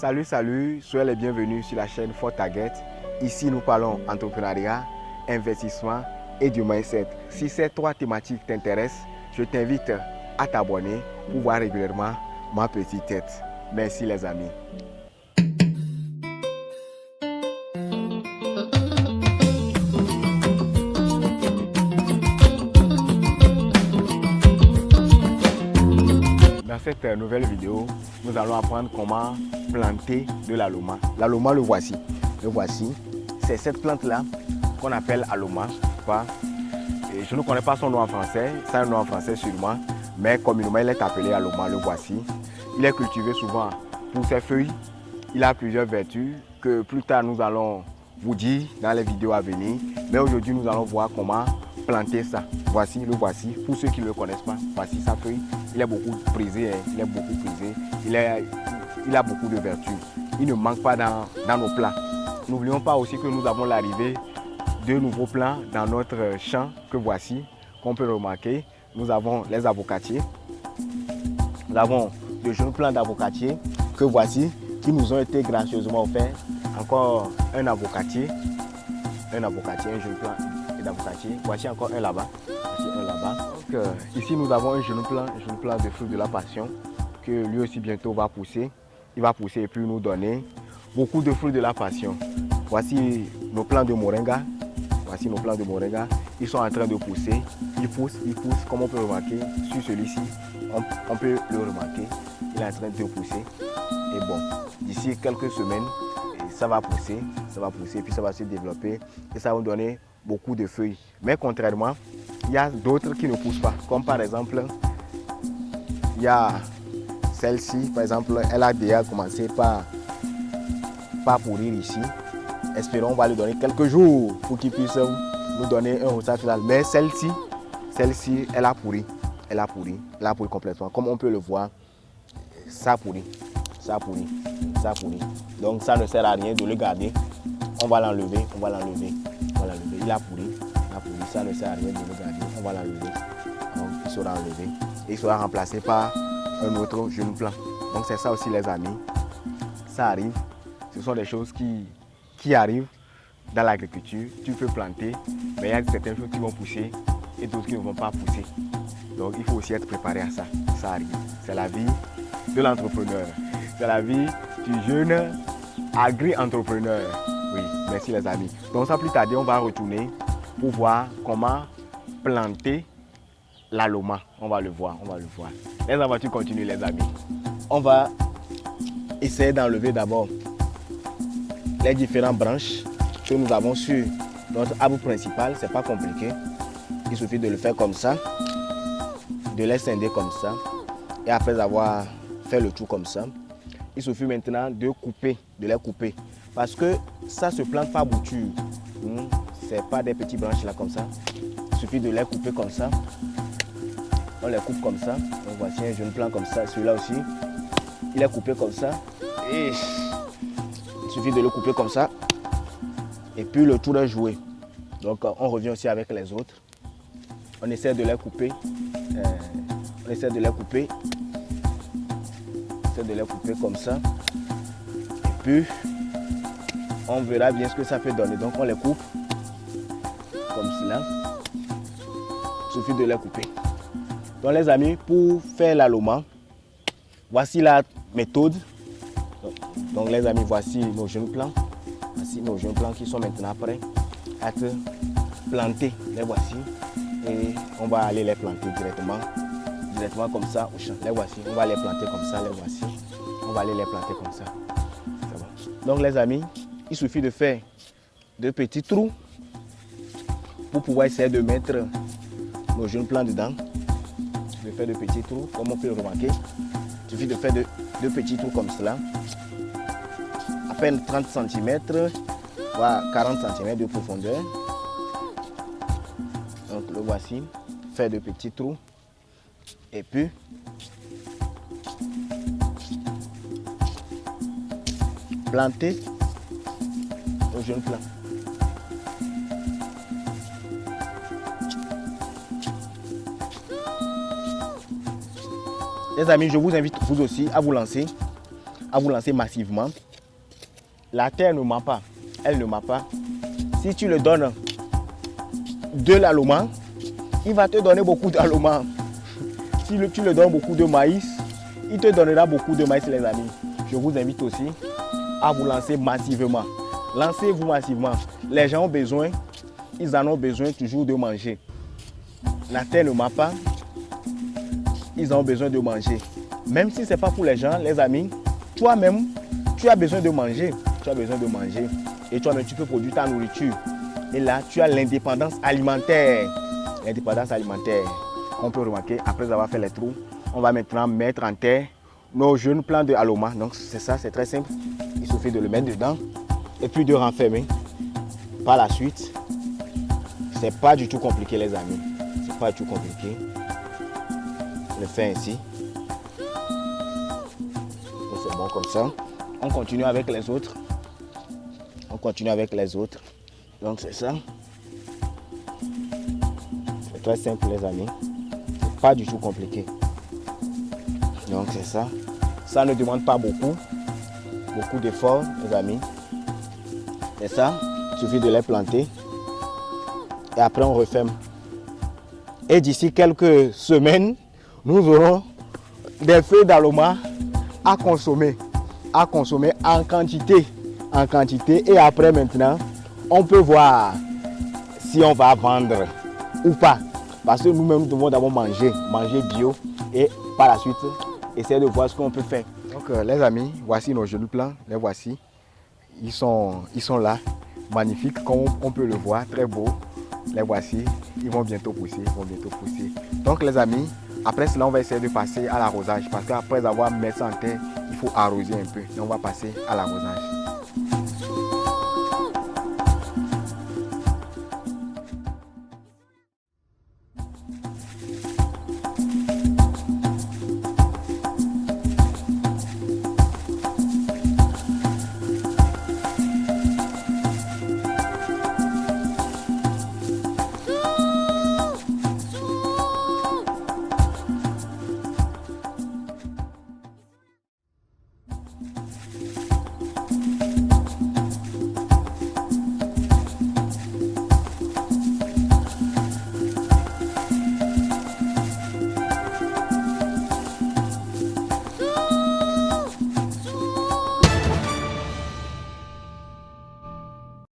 Salut, soyez les bienvenus sur la chaîne Fort Target. Ici, nous parlons entrepreneuriat, investissement et du mindset. Si ces trois thématiques t'intéressent, je t'invite à t'abonner pour voir régulièrement ma petite tête. Merci les amis. Dans cette nouvelle vidéo, nous allons apprendre comment planter de l'aloma. L'aloma, le voici. C'est cette plante-là qu'on appelle aloma. Et je ne connais pas son nom en français, c'est un nom en français sûrement, mais communément il est appelé aloma, le voici. Il est cultivé souvent pour ses feuilles. Il a plusieurs vertus que plus tard nous allons vous dire dans les vidéos à venir. Mais aujourd'hui nous allons voir comment planter ça. Voici. Pour ceux qui ne le connaissent pas, voici sa feuille. Il est beaucoup prisé, il a beaucoup de vertus. Il ne manque pas dans nos plats. N'oublions pas aussi que nous avons l'arrivée de nouveaux plants dans notre champ que voici, qu'on peut remarquer. Nous avons les avocatiers. Nous avons de jeunes plants d'avocatiers que voici, qui nous ont été gracieusement offerts. Encore un avocatier, un jeune plant d'avocatier. Voici encore un là-bas. Donc, ici nous avons un jeune plant de fruits de la passion que lui aussi bientôt va pousser. Il va pousser et puis nous donner beaucoup de fruits de la passion. Voici nos plants de moringa. Ils sont en train de pousser. Ils poussent. Comme on peut remarquer sur celui-ci, on peut le remarquer. Il est en train de pousser. Et bon, d'ici quelques semaines, ça va pousser, puis ça va se développer et ça va nous donner beaucoup de feuilles. Mais contrairement, il y a d'autres qui ne poussent pas. Comme par exemple, il y a celle-ci, par exemple, elle a déjà commencé par pourrir ici. Espérons, on va lui donner quelques jours pour qu'il puisse nous donner un résultat final. Mais celle-ci, elle a pourri complètement. Comme on peut le voir, ça a pourri. Donc ça ne sert à rien de le garder. On va l'enlever. Il a pourri. Ça ne sert à rien de le garder. On va l'enlever. Donc il sera enlevé. Et il sera remplacé par un autre jeune plant. Donc c'est ça aussi les amis. Ça arrive. Ce sont des choses qui arrivent dans l'agriculture. Tu peux planter, mais il y a certaines choses qui vont pousser et d'autres qui ne vont pas pousser. Donc il faut aussi être préparé à ça. Ça arrive. C'est la vie de l'entrepreneur. C'est la vie du jeune agri-entrepreneur. Oui, merci les amis. Donc sans plus tarder, on va retourner pour voir comment planter l'aloma. On va le voir. Les aventures continuent les amis. On va essayer d'enlever d'abord les différentes branches que nous avons sur notre arbre principal. C'est pas compliqué. Il suffit de le faire comme ça, de les scinder comme ça. Et après avoir fait le tour comme ça, il suffit maintenant de les couper. Parce que ça se plante par bouture. C'est pas des petites branches là comme ça. Il suffit de les couper comme ça. On les coupe comme ça. Donc voici un jeune plant comme ça. Celui-là aussi, il est coupé comme ça. Et il suffit de le couper comme ça. Et puis le tour est joué. Donc on revient aussi avec les autres. On essaie de les couper. On essaie de les couper comme ça. Et puis on verra bien ce que ça peut donner. Donc on les coupe comme cela. Il suffit de les couper. Donc les amis, pour faire l'aloma, voici la méthode. Donc les amis, voici nos jeunes plants. Voici nos jeunes plants qui sont maintenant prêts à être plantés. Les voici. Et on va aller les planter directement comme ça au champ. Les voici. On va les planter comme ça. Les voici. On va aller les planter comme ça. C'est bon. Donc les amis, il suffit de faire de petits trous pour pouvoir essayer de mettre nos jeunes plants dedans. De faire de petits trous, comme on peut le remarquer. Il suffit de faire de petits trous comme cela. À peine 30 cm, voire 40 cm de profondeur. Donc le voici. Faire de petits trous. Et puis, planter nos jeunes plants. Les amis, je vous invite vous aussi à vous lancer à vous lancer massivement. La terre ne ment pas, elle ne ment pas. Si tu le donnes de l'aloma, il va te donner beaucoup d'aloma. Si tu le donnes beaucoup de maïs, il te donnera beaucoup de maïs, les amis. Je vous invite aussi à vous lancer massivement. Lancez-vous massivement. Les gens ont besoin, ils en ont besoin toujours de manger. La terre ne ment pas, ils ont besoin de manger. Même si ce n'est pas pour les gens, les amis, toi-même, tu as besoin de manger. Tu as besoin de manger. Et toi-même, tu peux produire ta nourriture. Et là, tu as l'indépendance alimentaire. L'indépendance alimentaire. On peut remarquer, après avoir fait les trous, on va maintenant mettre en terre nos jeunes plants de aloma. Donc c'est ça, c'est très simple. Il suffit de le mettre dedans et puis de renfermer. Par la suite, c'est pas du tout compliqué, les amis. C'est pas du tout compliqué. On le fait ainsi. C'est bon comme ça. On continue avec les autres. On continue avec les autres. Donc c'est ça. C'est très simple, les amis. C'est pas du tout compliqué. Donc c'est ça. Ça ne demande pas beaucoup d'efforts, les amis. C'est ça. Il suffit de les planter. Et après on referme. Et d'ici quelques semaines, nous aurons des feuilles d'aloma à consommer en quantité. Et après maintenant, on peut voir si on va vendre ou pas. Parce que nous-mêmes, nous devons d'abord manger bio et par la suite, essayer de voir ce qu'on peut faire. Donc les amis, voici nos jeunes plants, les voici. Ils sont là, magnifiques, comme on peut le voir, très beaux. Les voici, ils vont bientôt pousser, Donc les amis, après cela, on va essayer de passer à l'arrosage. Parce qu'après avoir mis ça en terre, il faut arroser un peu. Et on va passer à l'arrosage.